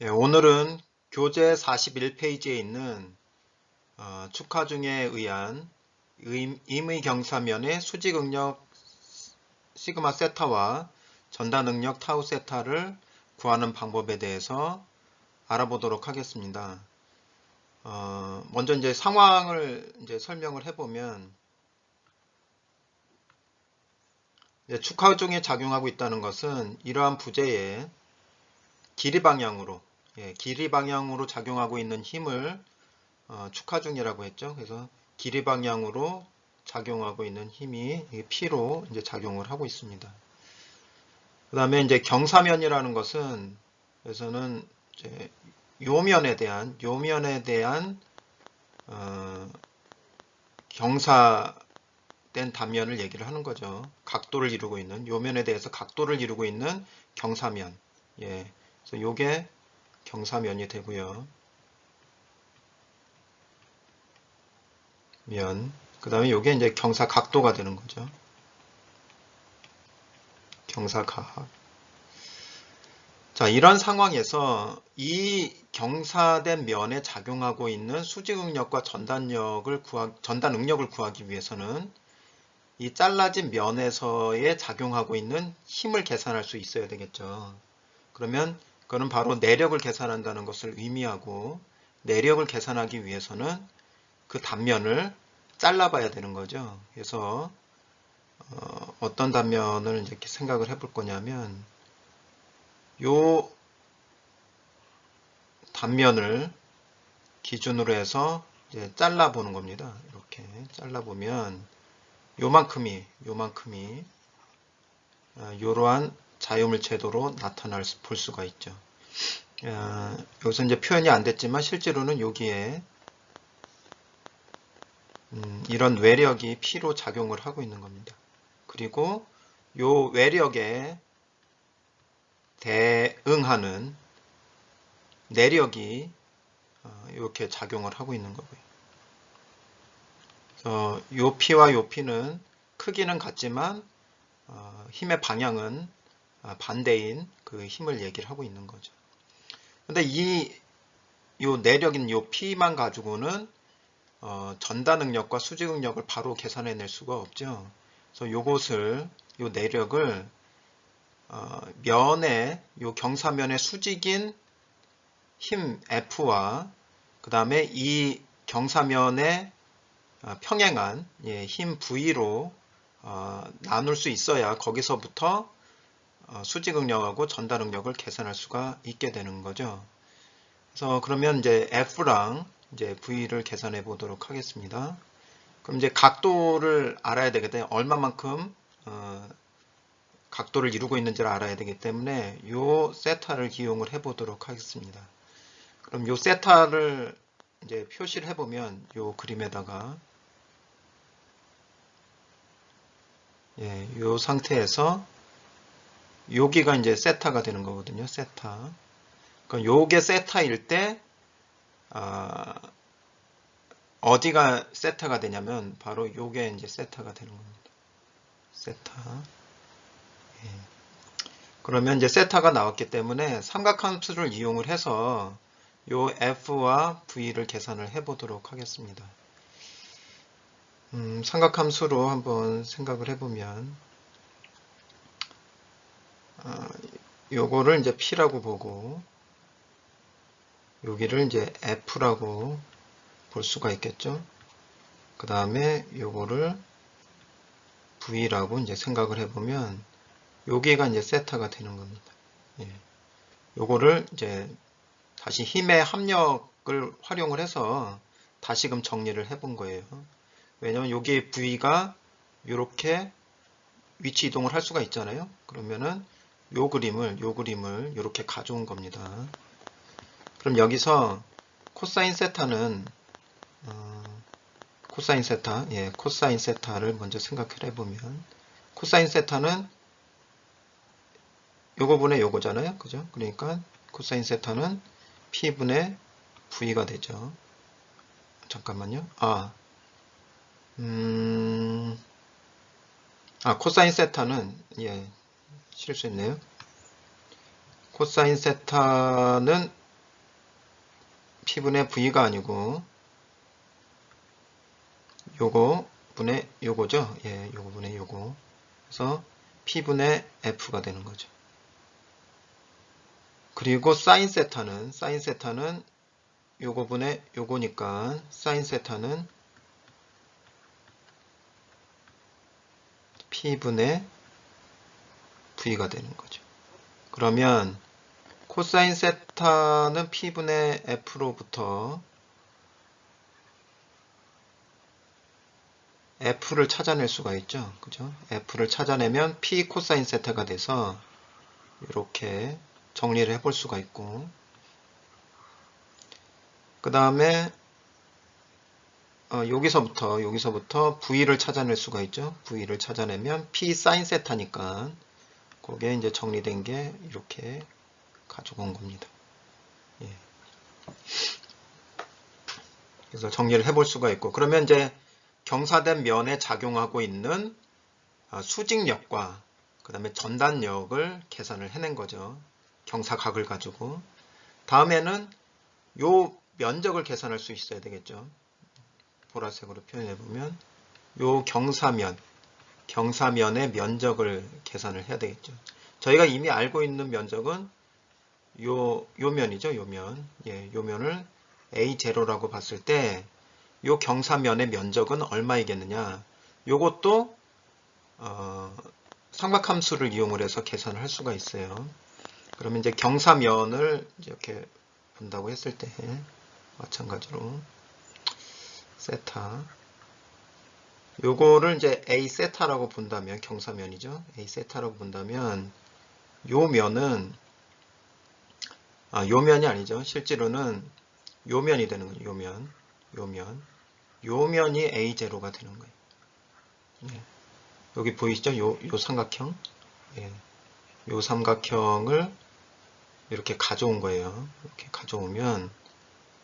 예, 오늘은 교재 41페이지에 있는 축하 중에 의한 임의 경사면의 수직 응력 시그마 세타와 전단 응력 타우 세타를 구하는 방법에 대해서 알아보도록 하겠습니다. 먼저 이제 상황을 이제 설명을 해보면, 축하 중에 작용하고 있다는 것은 이러한 부재의 길이 방향으로 작용하고 있는 힘을 축하중이라고 했죠. 그래서 길이 방향으로 작용하고 있는 힘이 P로 이제 작용을 하고 있습니다. 그 다음에 이제 경사면이라는 것은, 그래서는 이제 요면에 대한 경사된 단면을 얘기를 하는 거죠. 각도를 이루고 있는, 요면에 대해서 각도를 이루고 있는 경사면. 예. 그래서 요게 경사면이 되고요. 그 다음에 요게 이제 경사각도가 되는 거죠. 경사각. 자, 이런 상황에서 이 경사된 면에 작용하고 있는 수직응력과 전단 응력을 구하기 위해서는 이 잘라진 면에서의 작용하고 있는 힘을 계산할 수 있어야 되겠죠. 그러면 그거는 바로 내력을 계산한다는 것을 의미하고, 내력을 계산하기 위해서는 그 단면을 잘라봐야 되는 거죠. 그래서 어떤 단면을 이렇게 생각을 해볼 거냐면, 요 단면을 기준으로 해서 이제 잘라보는 겁니다. 이렇게 잘라보면 요만큼이 이러한 자유물체도로 볼 수가 있죠. 여기서 이제 표현이 안 됐지만 실제로는 여기에 이런 외력이 P로 작용을 하고 있는 겁니다. 그리고 요 외력에 대응하는 내력이 이렇게 작용을 하고 있는 거고요. 그래서 요 P와 요 P는 크기는 같지만 힘의 방향은 반대인 그 힘을 얘기를 하고 있는 거죠. 근데 요 내력인 요 P만 가지고는 전단 응력과 수직 응력을 바로 계산해낼 수가 없죠. 그래서 요 내력을 요 경사면의 수직인 힘 F와 그 다음에 이 경사면의 평행한 힘 V로 나눌 수 있어야 거기서부터 수직 응력하고 전단 응력을 계산할 수가 있게 되는 거죠. 그래서 그러면 이제 F랑 이제 V를 계산해 보도록 하겠습니다. 그럼 이제 각도를 알아야 되겠다. 얼마만큼 각도를 이루고 있는지를 알아야 되기 때문에 요 세타를 기용을 해 보도록 하겠습니다. 그럼 요 세타를 이제 표시를 해보면 요 그림에다가 요 상태에서 여기가 이제 세타가 되는 거거든요. 세타. 그럼 요게 세타일 때 어디가 세타가 되냐면 바로 요게 이제 세타가 되는 겁니다. 세타. 그러면 이제 세타가 나왔기 때문에 삼각함수를 이용을 해서 요 F와 V를 계산을 해 보도록 하겠습니다. 삼각함수로 한번 생각을 해보면 요거를 이제 P라고 보고 여기를 이제 F라고 볼 수가 있겠죠. 그 다음에 요거를 V라고 이제 생각을 해보면 여기가 이제 세타가 되는 겁니다. 요거를 이제 다시 힘의 합력을 활용을 해서 다시금 정리를 해본 거예요. 왜냐면 여기 V가 이렇게 위치 이동을 할 수가 있잖아요. 그러면은 요 그림을 이렇게 가져온 겁니다. 그럼 여기서 코사인 세타는 코사인 세타를 먼저 생각을 해보면 코사인 세타는 요거분의 요거잖아요. 그죠? 그러니까 코사인 세타는 P분의 V가 되죠. 잠깐만요. 코사인 세타는 실수했네요. 코사인 세타는 P분의 V가 아니고 요거 분의 요거죠. 예, 요거 분의 요거. 그래서 P분의 F가 되는 거죠. 그리고 사인 세타는 요거 분의 요거니까 사인 세타는 P분의 V가 되는 거죠. 그러면 코사인 세타는 P분의 F로부터 F를 찾아낼 수가 있죠. 그죠? F를 찾아내면 P 코사인 세타가 돼서 이렇게 정리를 해볼 수가 있고, 그 다음에 여기서부터 V를 찾아낼 수가 있죠. V를 찾아내면 P 사인 세타니까 거기에 이제 정리된 게 이렇게 가지고 온 겁니다. 예. 그래서 정리를 해볼 수가 있고, 그러면 이제 경사된 면에 작용하고 있는 수직력과 그 다음에 전단력을 계산을 해낸 거죠. 경사각을 가지고. 다음에는 요 면적을 계산할 수 있어야 되겠죠. 보라색으로 표현해보면 요 경사면의 면적을 계산을 해야 되겠죠. 저희가 이미 알고 있는 면적은 요 면이죠. 요 면. 예, 요 면을 A0라고 봤을 때 요 경사면의 면적은 얼마이겠느냐. 요것도 삼각함수를 이용을 해서 계산을 할 수가 있어요. 그러면 이제 경사면을 이렇게 본다고 했을 때 마찬가지로 세타 요거를 이제 A 세타라고 본다면 경사면이죠. A 세타라고 본다면 요 면은 요 면이 아니죠. 실제로는 요 면이 되는 거죠. 요 면이 A0가 되는 거예요. 네. 여기 보이시죠? 요 삼각형. 예. 요 삼각형을 이렇게 가져온 거예요. 이렇게 가져오면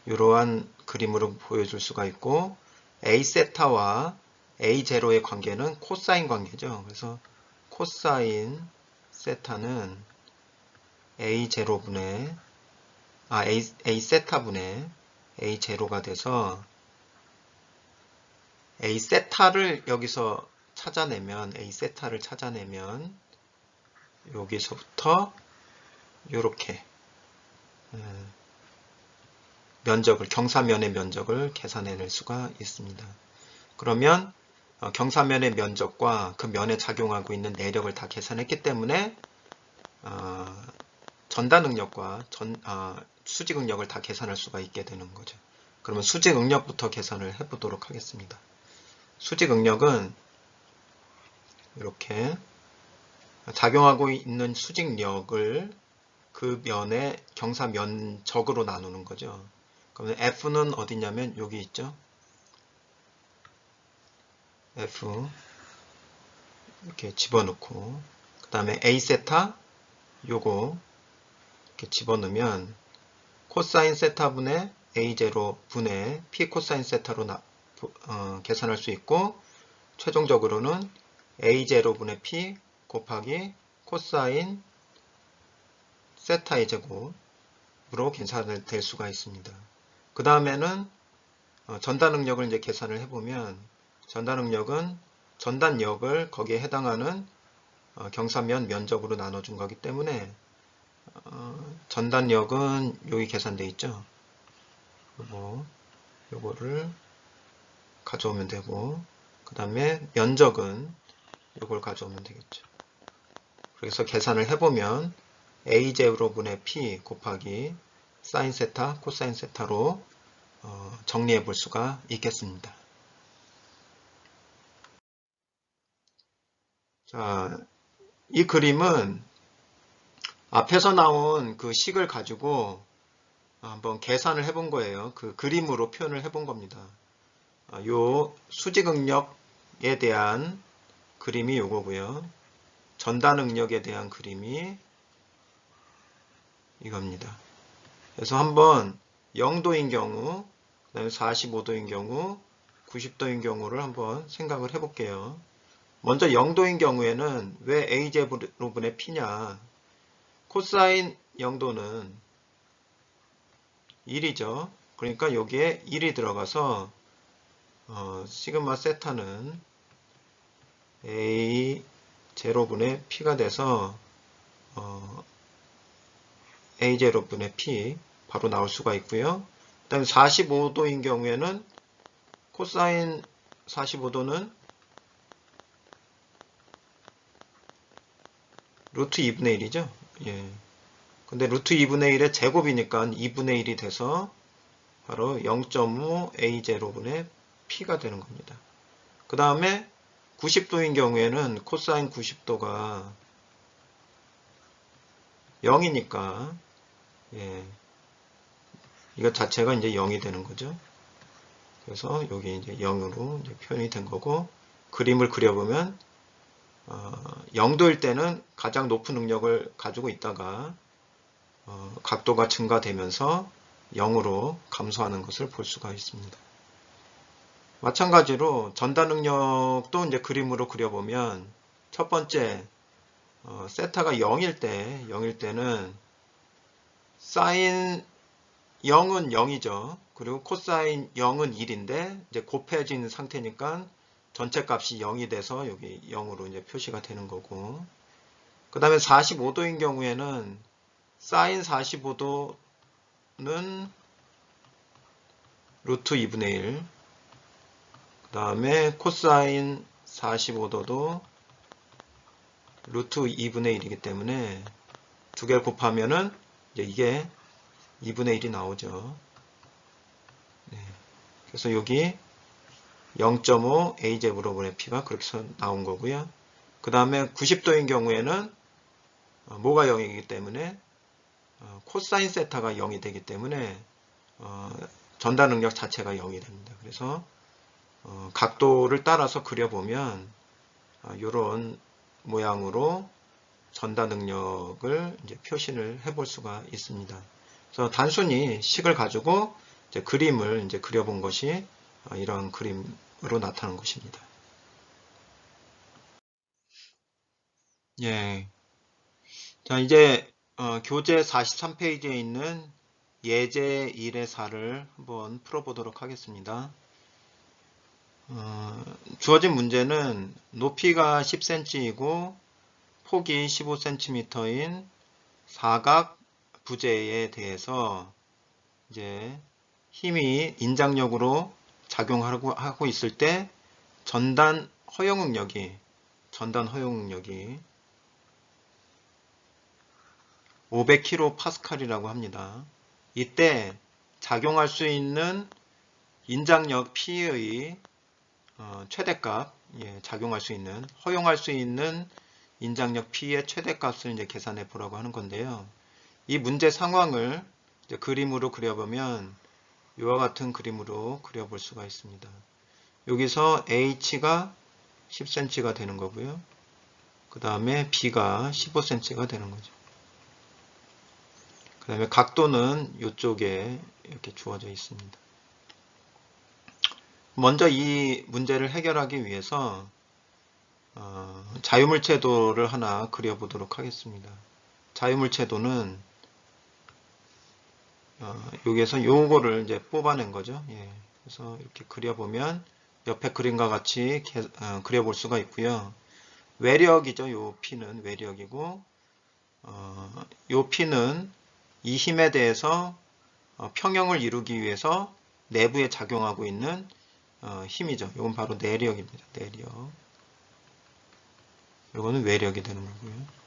이러한 그림으로 보여줄 수가 있고, A 세타와 A0의 관계는 코사인 관계죠. 그래서 코사인 세타는 A0분의 A 세타분의 A0가 돼서 A 세타를 여기서 찾아내면 여기서부터 이렇게 경사면의 면적을 계산해낼 수가 있습니다. 그러면 경사면의 면적과 그 면에 작용하고 있는 내력을 다 계산했기 때문에 전단응력과 수직응력을 다 계산할 수가 있게 되는 거죠. 그러면 수직응력부터 계산을 해보도록 하겠습니다. 수직응력은 이렇게 작용하고 있는 수직력을 그 면의 경사면적으로 나누는 거죠. 그러면 F는 어디냐면 여기 있죠. F 이렇게 집어넣고, 그 다음에 A 세타 요거 이렇게 집어넣으면 코사인 세타분의 A0 분의 P 코사인 세타로 계산할 수 있고, 최종적으로는 A0 분의 P 곱하기 코사인 세타의 제곱으로 계산될 수가 있습니다. 그 다음에는 전단응력을 이제 계산을 해보면, 전단응력은 전단력을 거기에 해당하는 경사면 면적으로 나눠준 거기 때문에 전단력은 여기 계산되어 있죠. 요거를 가져오면 되고, 그 다음에 면적은 요걸 가져오면 되겠죠. 그래서 계산을 해보면 A0분의 P 곱하기 사인 세타, 코사인 세타로 정리해 볼 수가 있겠습니다. 자, 이 그림은 앞에서 나온 그 식을 가지고 한번 계산을 해본 거예요. 그 그림으로 표현을 해본 겁니다. 요 수직응력에 대한 그림이 요거고요. 전단응력에 대한 그림이 이겁니다. 그래서 한번 0도인 경우, 그 다음에 45도인 경우, 90도인 경우를 한번 생각을 해볼게요. 먼저 0도인 경우에는 왜 A제곱분의 P냐? 코사인 0도는 1이죠. 그러니까 여기에 1이 들어가서 시그마 세타는 A 제로분의 P가 돼서 A 제로분의 P 바로 나올 수가 있고요. 그 다음에 45도인 경우에는 코사인 45도는 루트 2분의 1이죠. 예. 근데 루트 2분의 1의 제곱이니까 2분의 1이 돼서 바로 0.5 A0분의 P가 되는 겁니다. 그 다음에 90도인 경우에는 코사인 90도가 0이니까 예. 이거 자체가 이제 0이 되는 거죠. 그래서 여기 이제 0으로 이제 표현이 된 거고, 그림을 그려보면 0도일 때는 가장 높은 능력을 가지고 있다가 각도가 증가되면서 0으로 감소하는 것을 볼 수가 있습니다. 마찬가지로 전달 능력도 이제 그림으로 그려보면 첫 번째 세타가 0일 때는 사인 0은 0이죠. 그리고 코사인 0은 1인데 이제 곱해진 상태니까 전체 값이 0이 돼서 여기 0으로 이제 표시가 되는 거고, 그 다음에 45도인 경우에는 사인 45도는 루트 2분의 1, 그 다음에 코사인 45도도 루트 2분의 1이기 때문에 두 개를 곱하면은 이제 이게 2분의 1이 나오죠. 네. 그래서 여기 0.5 A제곱분의 P가 그렇게 해서 나온 거고요. 그 다음에 90도인 경우에는 뭐가 0이기 때문에 코사인 세타가 0이 되기 때문에 전달 능력 자체가 0이 됩니다. 그래서 각도를 따라서 그려보면 이런 모양으로 전달 능력을 이제 표시를 해볼 수가 있습니다. 그래서 단순히 식을 가지고 이제 그림을 이제 그려본 것이 이런 그림으로 나타난 것입니다. 예. 자, 이제 교재 43페이지에 있는 예제 1의 4를 한번 풀어보도록 하겠습니다. 주어진 문제는 높이가 10cm이고 폭이 15cm인 사각 부재에 대해서 이제 힘이 인장력으로 작용하고 있을 때 전단 허용 응력이 500kPa이라고 합니다. 이때 작용할 수 있는 인장력 P의 최대값, 작용할 수 있는, 허용할 수 있는 인장력 P의 최대값을 이제 계산해 보라고 하는 건데요. 이 문제 상황을 이제 그림으로 그려보면 이와 같은 그림으로 그려볼 수가 있습니다. 여기서 H가 10cm가 되는 거고요. 그 다음에 B가 15cm가 되는 거죠. 그 다음에 각도는 이쪽에 이렇게 주어져 있습니다. 먼저 이 문제를 해결하기 위해서 자유물체도를 하나 그려보도록 하겠습니다. 자유물체도는 여기에서 요거를 이제 뽑아낸 거죠. 예. 그래서 이렇게 그려보면 옆에 그림과 같이 그려볼 수가 있고요. 외력이죠. 요 P는 외력이고, 요 P는 이 힘에 대해서 평형을 이루기 위해서 내부에 작용하고 있는 힘이죠. 이건 바로 내력입니다. 내력. 이거는 외력이 되는 거고요.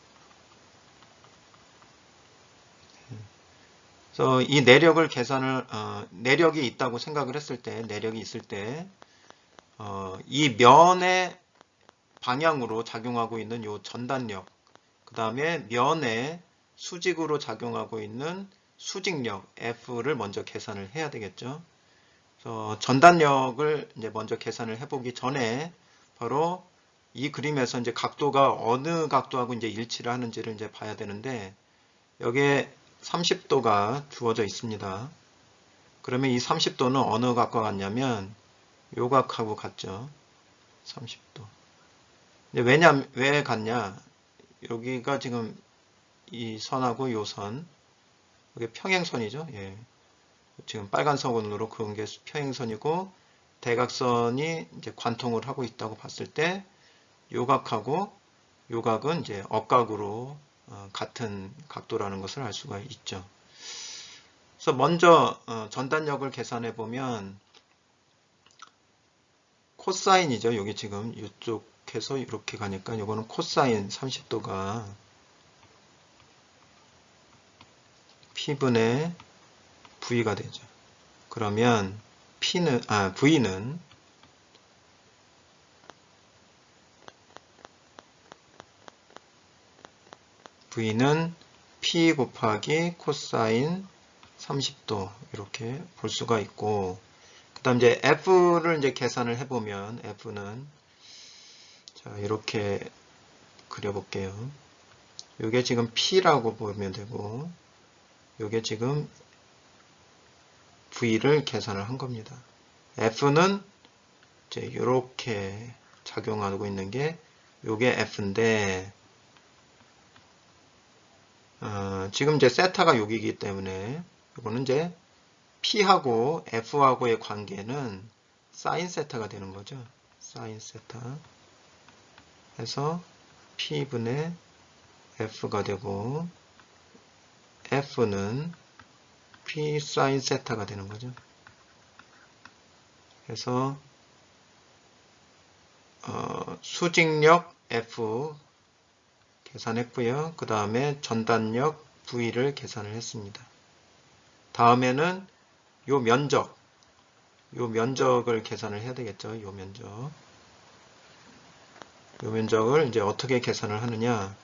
그래서 이 내력을 내력이 있다고 생각을 했을 때, 내력이 있을 때, 이 면의 방향으로 작용하고 있는 요 전단력, 그 다음에 면의 수직으로 작용하고 있는 수직력 F를 먼저 계산을 해야 되겠죠. 그래서 전단력을 이제 먼저 계산을 해보기 전에 바로 이 그림에서 이제 각도가 어느 각도하고 이제 일치를 하는지를 이제 봐야 되는데, 여기에 30도가 주어져 있습니다. 그러면 이 30도는 어느 각과 같냐면 요 각하고 같죠. 30도. 왜 같냐? 여기가 지금 이 선하고 요 선, 이게 평행선이죠. 예. 지금 빨간 선으로 그은 게 평행선이고 대각선이 이제 관통을 하고 있다고 봤을 때 요각하고 요각은 이제 억각으로 같은 각도라는 것을 알 수가 있죠. 그래서 먼저 전단력을 계산해 보면 코사인이죠. 여기 지금 이쪽에서 이렇게 가니까 이거는 코사인 30도가 P분의 V가 되죠. 그러면 V는 P 곱하기 코사인 30도 이렇게 볼 수가 있고, 그 다음 이제 F를 이제 계산을 해보면 F는 자 이렇게 그려볼게요. 이게 지금 P라고 보면 되고, 이게 지금 V를 계산을 한 겁니다. F는 이제 이렇게 작용하고 있는 게 이게 F인데, 지금 이제 세타가 여기이기 때문에 이거는 이제 P하고 F하고의 관계는 사인 세타가 되는 거죠. 사인 세타 해서 P분의 F가 되고 F는 P 사인 세타가 되는 거죠. 그래서 수직력 F 계산했고요. 그 다음에 전단력 V를 계산을 했습니다. 다음에는 요 면적을 계산을 해야 되겠죠. 요 면적을 이제 어떻게 계산을 하느냐.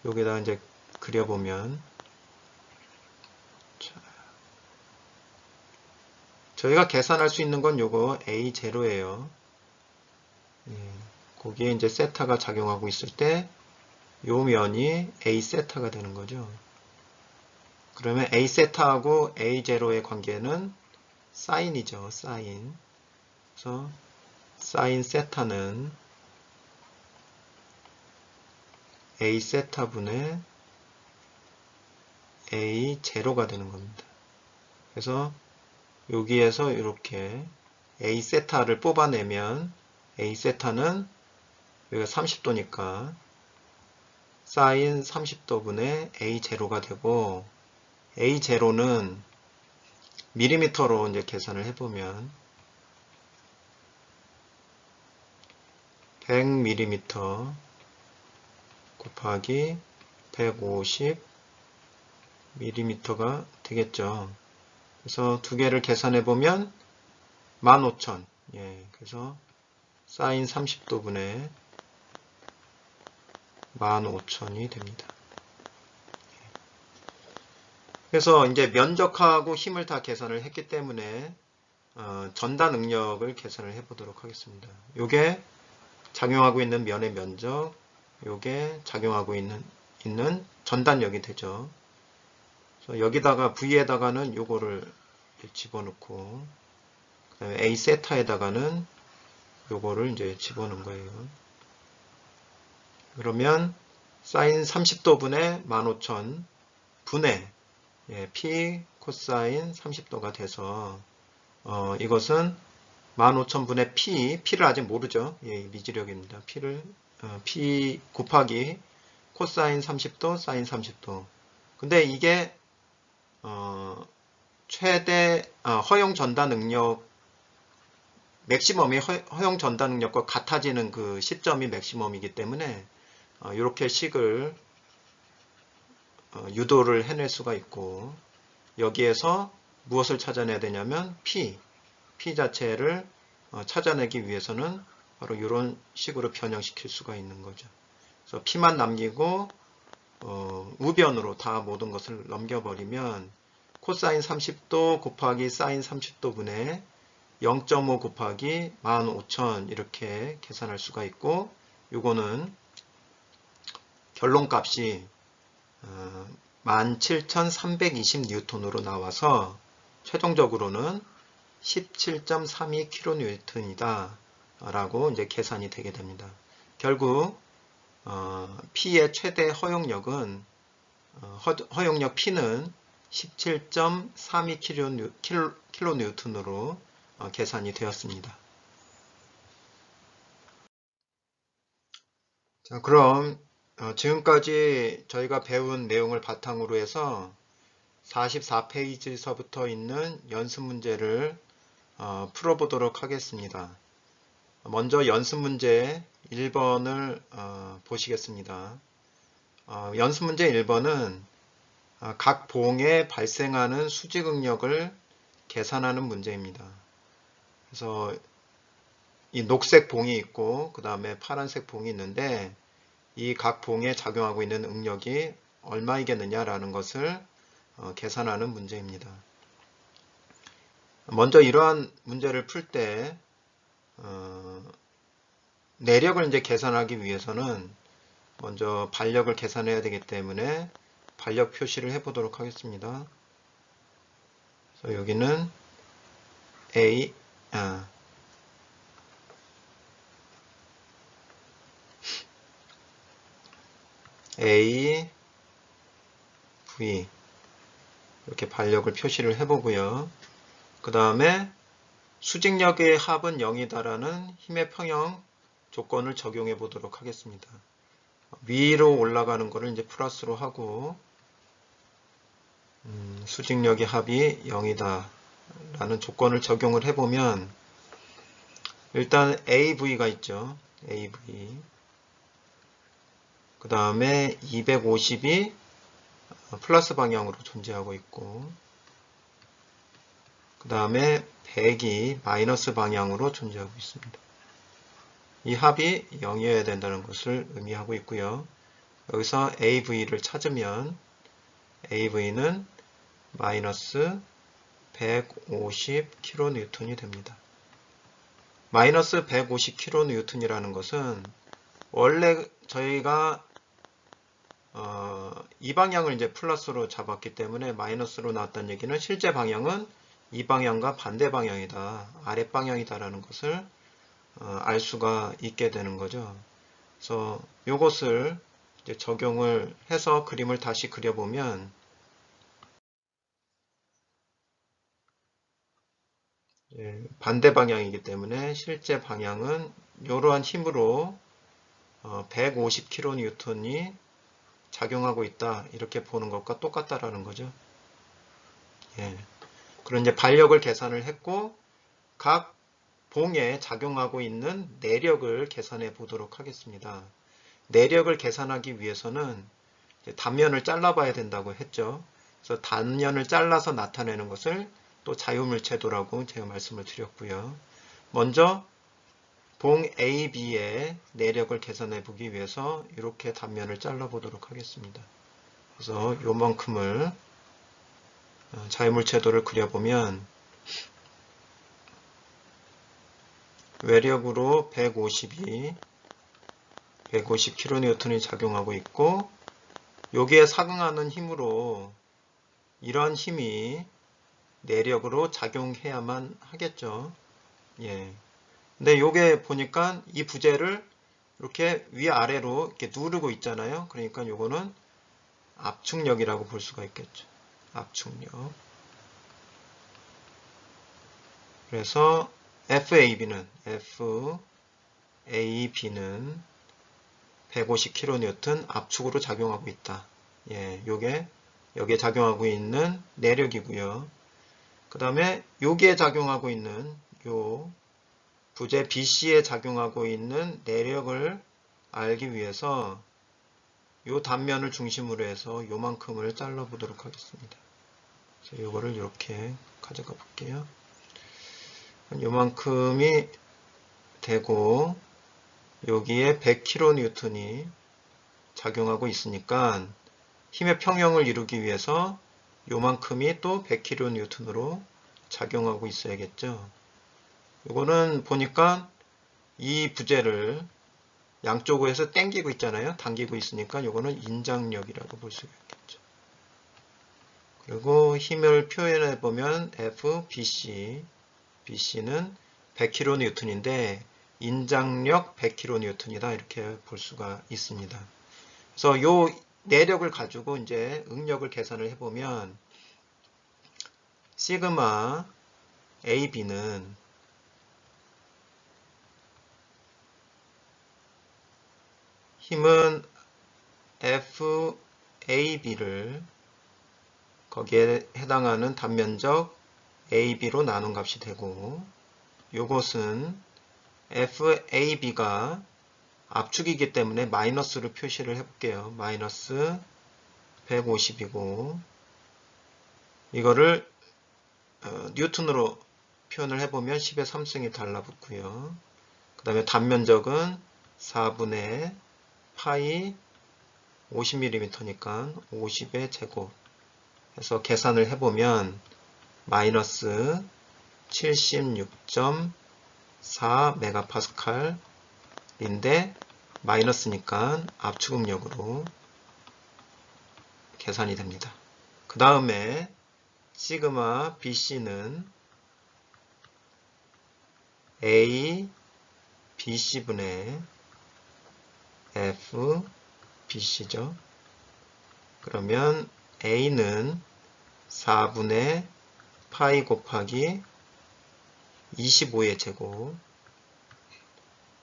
여기다가 이제 그려보면, 자, 저희가 계산할 수 있는 건 요거 A0예요. 거기에 이제 세타가 작용하고 있을 때 요 면이 A 세타가 되는 거죠. 그러면 A 세타하고 A0의 관계는 사인이죠. 사인. 그래서 사인 세타는 A 세타분의 A0가 되는 겁니다. 그래서 여기에서 이렇게 A 세타를 뽑아내면 A 세타는 여기가 30도니까 사인 30도분의 A0가 되고, A0는 밀리미터로 이제 계산을 해보면 100mm 곱하기 150mm가 되겠죠. 그래서 두 개를 계산해 보면 15,000. 그래서 사인 30도분의 15,000이 됩니다. 그래서 이제 면적하고 힘을 다 계산을 했기 때문에 전단 응력을 계산을 해 보도록 하겠습니다. 요게 작용하고 있는 면의 면적, 요게 작용하고 있는 전단력이 되죠. 그래서 여기다가 V에다가는 요거를 집어넣고, 그다음에 A 세타에다가는 요거를 이제 집어넣은 거예요. 그러면 사인 30도분의 15,000 분의 P 코사인 30도가 돼서 이것은 15,000분의 P를 아직 모르죠. 미지력입니다. P 곱하기 코사인 30도, 사인 30도. 근데 이게 최대 허용 전단 응력 맥시멈이 허용 전단 응력과 같아지는 그 시점이 맥시멈이기 때문에 이렇게 식을 유도를 해낼 수가 있고, 여기에서 무엇을 찾아내야 되냐면 P 자체를 찾아내기 위해서는 바로 이런 식으로 변형시킬 수가 있는 거죠. 그래서 P만 남기고 우변으로 다 모든 것을 넘겨버리면 코사인 30도 곱하기 사인 30도분의 0.5 곱하기 15,000 이렇게 계산할 수가 있고, 요거는 결론값이 17,320N으로 나와서 최종적으로는 17.32kN이다 라고 이제 계산이 되게 됩니다. 결국 P의 최대 허용력은 허용력 P는 17.32kN으로 계산이 되었습니다. 자, 그럼 지금까지 저희가 배운 내용을 바탕으로 해서 44페이지서부터 있는 연습 문제를 풀어보도록 하겠습니다. 먼저 연습 문제 1번을 보시겠습니다. 연습 문제 1번은 각 봉에 발생하는 수직응력을 계산하는 문제입니다. 그래서 이 녹색 봉이 있고 그 다음에 파란색 봉이 있는데 이 각 봉에 작용하고 있는 응력이 얼마이겠느냐라는 것을 계산하는 문제입니다. 먼저 이러한 문제를 풀 때 내력을 이제 계산하기 위해서는 먼저 반력을 계산해야 되기 때문에 반력 표시를 해 보도록 하겠습니다. 그래서 여기는 A, A, V 이렇게 반력을 표시를 해보고요. 그 다음에 수직력의 합은 0이다라는 힘의 평형 조건을 적용해 보도록 하겠습니다. 위로 올라가는 거를 이제 플러스로 하고 수직력의 합이 0이다 라는 조건을 적용을 해보면 일단 AV가 있죠. AV 그 다음에 250이 플러스 방향으로 존재하고 있고 그 다음에 100이 마이너스 방향으로 존재하고 있습니다. 이 합이 0이어야 된다는 것을 의미하고 있고요. 여기서 AV를 찾으면 AV는 마이너스 150kN이 됩니다. 마이너스 150kN이라는 것은 원래 저희가 이 방향을 이제 플러스로 잡았기 때문에 마이너스로 나왔다는 얘기는 실제 방향은 이 방향과 반대 방향이다, 아랫 방향이다라는 것을 알 수가 있게 되는 거죠. 그래서 이것을 이제 적용을 해서 그림을 다시 그려보면 반대 방향이기 때문에 실제 방향은 이러한 힘으로 150kN이 작용하고 있다 이렇게 보는 것과 똑같다라는 거죠. 그런 이제 반력을 계산을 했고 각 봉에 작용하고 있는 내력을 계산해 보도록 하겠습니다. 내력을 계산하기 위해서는 단면을 잘라 봐야 된다고 했죠. 그래서 단면을 잘라서 나타내는 것을 또 자유물체도라고 제가 말씀을 드렸고요. 먼저 봉 A, B의 내력을 계산해 보기 위해서 이렇게 단면을 잘라 보도록 하겠습니다. 그래서 요만큼을 자유물체도를 그려보면 외력으로 150kN이 작용하고 있고 여기에 상응하는 힘으로 이러한 힘이 내력으로 작용해야만 하겠죠. 근데 요게 보니까 이 부재를 이렇게 위아래로 이렇게 누르고 있잖아요. 그러니까 요거는 압축력이라고 볼 수가 있겠죠. 압축력. 그래서 FAB는 150kN 압축으로 작용하고 있다. 요게 여기에 작용하고 있는 내력이고요. 그 다음에 여기에 작용하고 있는 요 부재 BC에 작용하고 있는 내력을 알기 위해서 요 단면을 중심으로 해서 요만큼을 잘라 보도록 하겠습니다. 그래서 요거를 이렇게 가져가 볼게요. 요만큼이 되고 여기에 100kN이 작용하고 있으니까 힘의 평형을 이루기 위해서 요만큼이 또 100kN으로 작용하고 있어야겠죠. 이거는 보니까 이 부재를 양쪽에서 당기고 있잖아요. 당기고 있으니까 이거는 인장력이라고 볼 수가 있겠죠. 그리고 힘을 표현해 보면 FBC, BC는 100kN인데 인장력 100kN이다 이렇게 볼 수가 있습니다. 그래서 요 내력을 가지고 이제 응력을 계산을 해보면 시그마 AB는 힘은 FAB를 거기에 해당하는 단면적 AB로 나눈 값이 되고, 요것은 FAB가 압축이기 때문에 마이너스로 표시를 해볼게요. 마이너스 150이고, 이거를 뉴턴으로 표현을 해보면 10의 3승이 달라붙고요. 그 다음에 단면적은 4분의 파이 50mm니까 50의 제곱 해서 계산을 해보면 마이너스 76.4 메가파스칼인데 마이너스니까 압축응력으로 계산이 됩니다. 그 다음에 시그마 BC는 A BC분의 F BC죠. 그러면 A는 4분의 파이 곱하기 25의 제곱,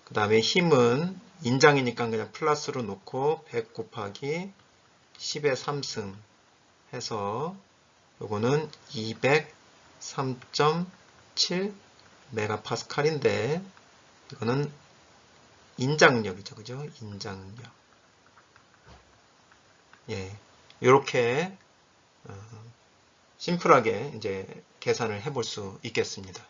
그 다음에 힘은 인장이니까 그냥 플러스로 놓고 100 곱하기 10의 3승 해서 요거는 203.7 메가파스칼인데 이거는 인장력이죠. 그죠? 인장력. 예. 요렇게 심플하게 이제 계산을 해볼 수 있겠습니다.